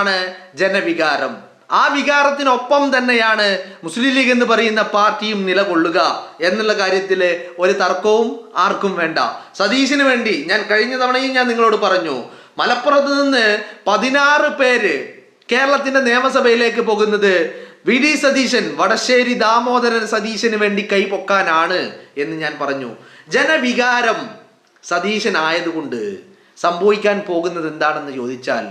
ആണ് ജനവികാരം. ആ വികാരത്തിനൊപ്പം തന്നെയാണ് മുസ്ലിം ലീഗ് എന്ന് പറയുന്ന പാർട്ടിയും നിലകൊള്ളുക എന്നുള്ള കാര്യത്തിൽ ഒരു തർക്കവും ആർക്കും വേണ്ട. സതീശന് വേണ്ടി ഞാൻ കഴിഞ്ഞ തവണയും ഞാൻ നിങ്ങളോട് പറഞ്ഞു, മലപ്പുറത്ത് നിന്ന് 16 പേര് കേരളത്തിന്റെ നിയമസഭയിലേക്ക് പോകുന്നത് വി ഡി സതീശൻ, വടശ്ശേരി ദാമോദരൻ സതീശന് വേണ്ടി കൈപൊക്കാനാണ് എന്ന് ഞാൻ പറഞ്ഞു. ജനവികാരം സതീശൻ ആയതുകൊണ്ട് സംഭവിക്കാൻ പോകുന്നത് എന്താണെന്ന് ചോദിച്ചാൽ,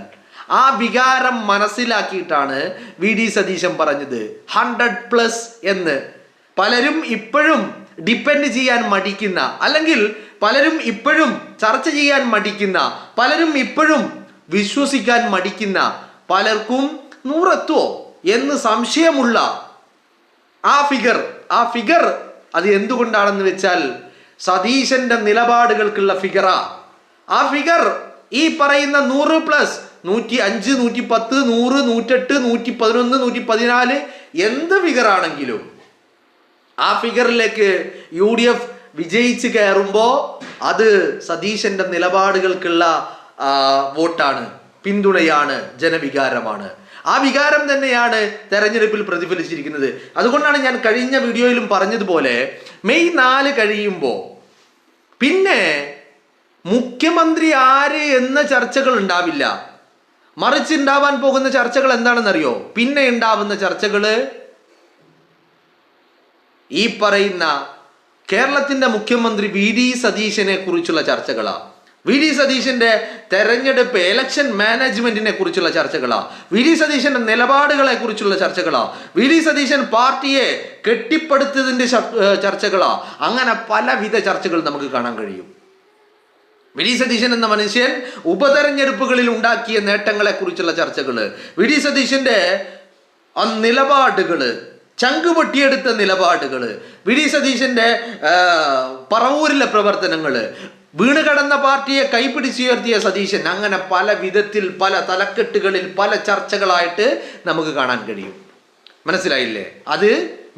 ആ വികാരം മനസ്സിലാക്കിയിട്ടാണ് വി ഡി സതീശൻ പറഞ്ഞത് 100+ എന്ന്. പലരും ഇപ്പോഴും ഡിപ്പെൻഡ് ചെയ്യാൻ മടിക്കുന്ന, അല്ലെങ്കിൽ പലരും ഇപ്പോഴും ചർച്ച ചെയ്യാൻ മടിക്കുന്ന, പലരും ഇപ്പോഴും വിശ്വസിക്കാൻ മടിക്കുന്ന, പലർക്കും 100 എത്തുമോ എന്ന് സംശയമുള്ള ആ ഫിഗർ അത് എന്തുകൊണ്ടാണെന്ന് വെച്ചാൽ സതീശന്റെ നിലപാടുകൾക്കുള്ള ഫിഗറാ. ആ ഫിഗർ ഈ പറയുന്ന 100+, 105, 110, 100, 108, 111, 114 എന്ത് ഫിഗറാണെങ്കിലും ആ ഫിഗറിലേക്ക് UDF വിജയിച്ച് കയറുമ്പോൾ അത് സതീശന്റെ നിലപാടുകൾക്കുള്ള വോട്ടാണ്, പിന്തുണയാണ്, ജനവികാരമാണ്. ആ വികാരം തന്നെയാണ് തെരഞ്ഞെടുപ്പിൽ പ്രതിഫലിച്ചിരിക്കുന്നത്. അതുകൊണ്ടാണ് ഞാൻ കഴിഞ്ഞ വീഡിയോയിലും പറഞ്ഞതുപോലെ മെയ് 4 കഴിയുമ്പോൾ പിന്നെ മുഖ്യമന്ത്രി ആര് എന്ന ചർച്ചകൾ ഉണ്ടാവില്ല. മറിച്ച് ഉണ്ടാവാൻ പോകുന്ന ചർച്ചകൾ എന്താണെന്നറിയോ? പിന്നെ ഉണ്ടാവുന്ന ചർച്ചകൾ ഈ പറയുന്ന കേരളത്തിന്റെ മുഖ്യമന്ത്രി വി ഡി സതീശനെ കുറിച്ചുള്ള ചർച്ചകളാ. വി ഡി സതീശന്റെ തെരഞ്ഞെടുപ്പ് ഇലക്ഷൻ മാനേജ്മെന്റിനെ കുറിച്ചുള്ള ചർച്ചകളാ. വി ഡി സതീശന്റെ നിലപാടുകളെ കുറിച്ചുള്ള ചർച്ചകളാ. വി ഡി സതീശൻ പാർട്ടിയെ കെട്ടിപ്പടുത്തതിന്റെ ചർച്ചകളാ. അങ്ങനെ പലവിധ ചർച്ചകൾ നമുക്ക് കാണാൻ കഴിയും. വി ഡി സതീശൻ എന്ന മനുഷ്യൻ ഉപതെരഞ്ഞെടുപ്പുകളിൽ ഉണ്ടാക്കിയ നേട്ടങ്ങളെ കുറിച്ചുള്ള ചർച്ചകള്, വി ഡി സതീശന്റെ നിലപാടുകള്, ചങ്കുപൊട്ടിയെടുത്ത നിലപാടുകള്, വി ഡി സതീശന്റെ പറവൂരിലെ പ്രവർത്തനങ്ങള്, വീണുകടന്ന പാർട്ടിയെ കൈപിടിച്ചുയർത്തിയ സതീശൻ, അങ്ങനെ പല വിധത്തിൽ, പല തലക്കെട്ടുകളിൽ, പല ചർച്ചകളായിട്ട് നമുക്ക് കാണാൻ കഴിയും. മനസ്സിലായില്ലേ? അത്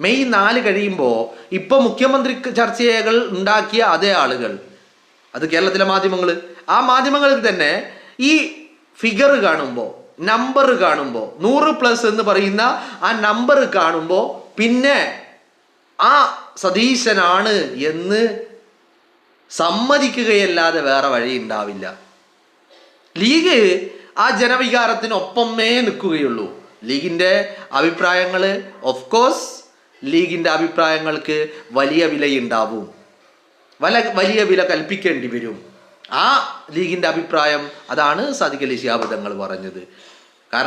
മെയ് 4 കഴിയുമ്പോൾ ഇപ്പൊ മുഖ്യമന്ത്രി ചർച്ചകൾ ഉണ്ടാക്കിയ അതേ ആളുകൾ, അത് കേരളത്തിലെ മാധ്യമങ്ങൾ, ആ മാധ്യമങ്ങളിൽ തന്നെ ഈ ഫിഗർ കാണുമ്പോൾ, നമ്പർ കാണുമ്പോൾ, 100+ എന്ന് പറയുന്ന ആ നമ്പർ കാണുമ്പോൾ പിന്നെ ആ സതീശനാണ് എന്ന് സമ്മതിക്കുകയല്ലാതെ വേറെ വഴി ഉണ്ടാവില്ല. ലീഗ് ആ ജനവികാരത്തിനൊപ്പമേ നിൽക്കുകയുള്ളൂ. ലീഗിൻ്റെ അഭിപ്രായങ്ങൾ, ഓഫ് കോഴ്സ് ലീഗിൻ്റെ അഭിപ്രായങ്ങൾക്ക് വലിയ വിലയുണ്ടാവും, വലിയ വില കൽപ്പിക്കേണ്ടി വരും. ആ ലീഗിൻ്റെ അഭിപ്രായം അതാണ് സാദിഖ് അലി ശിഹാബ് തങ്ങൾ പറഞ്ഞത്.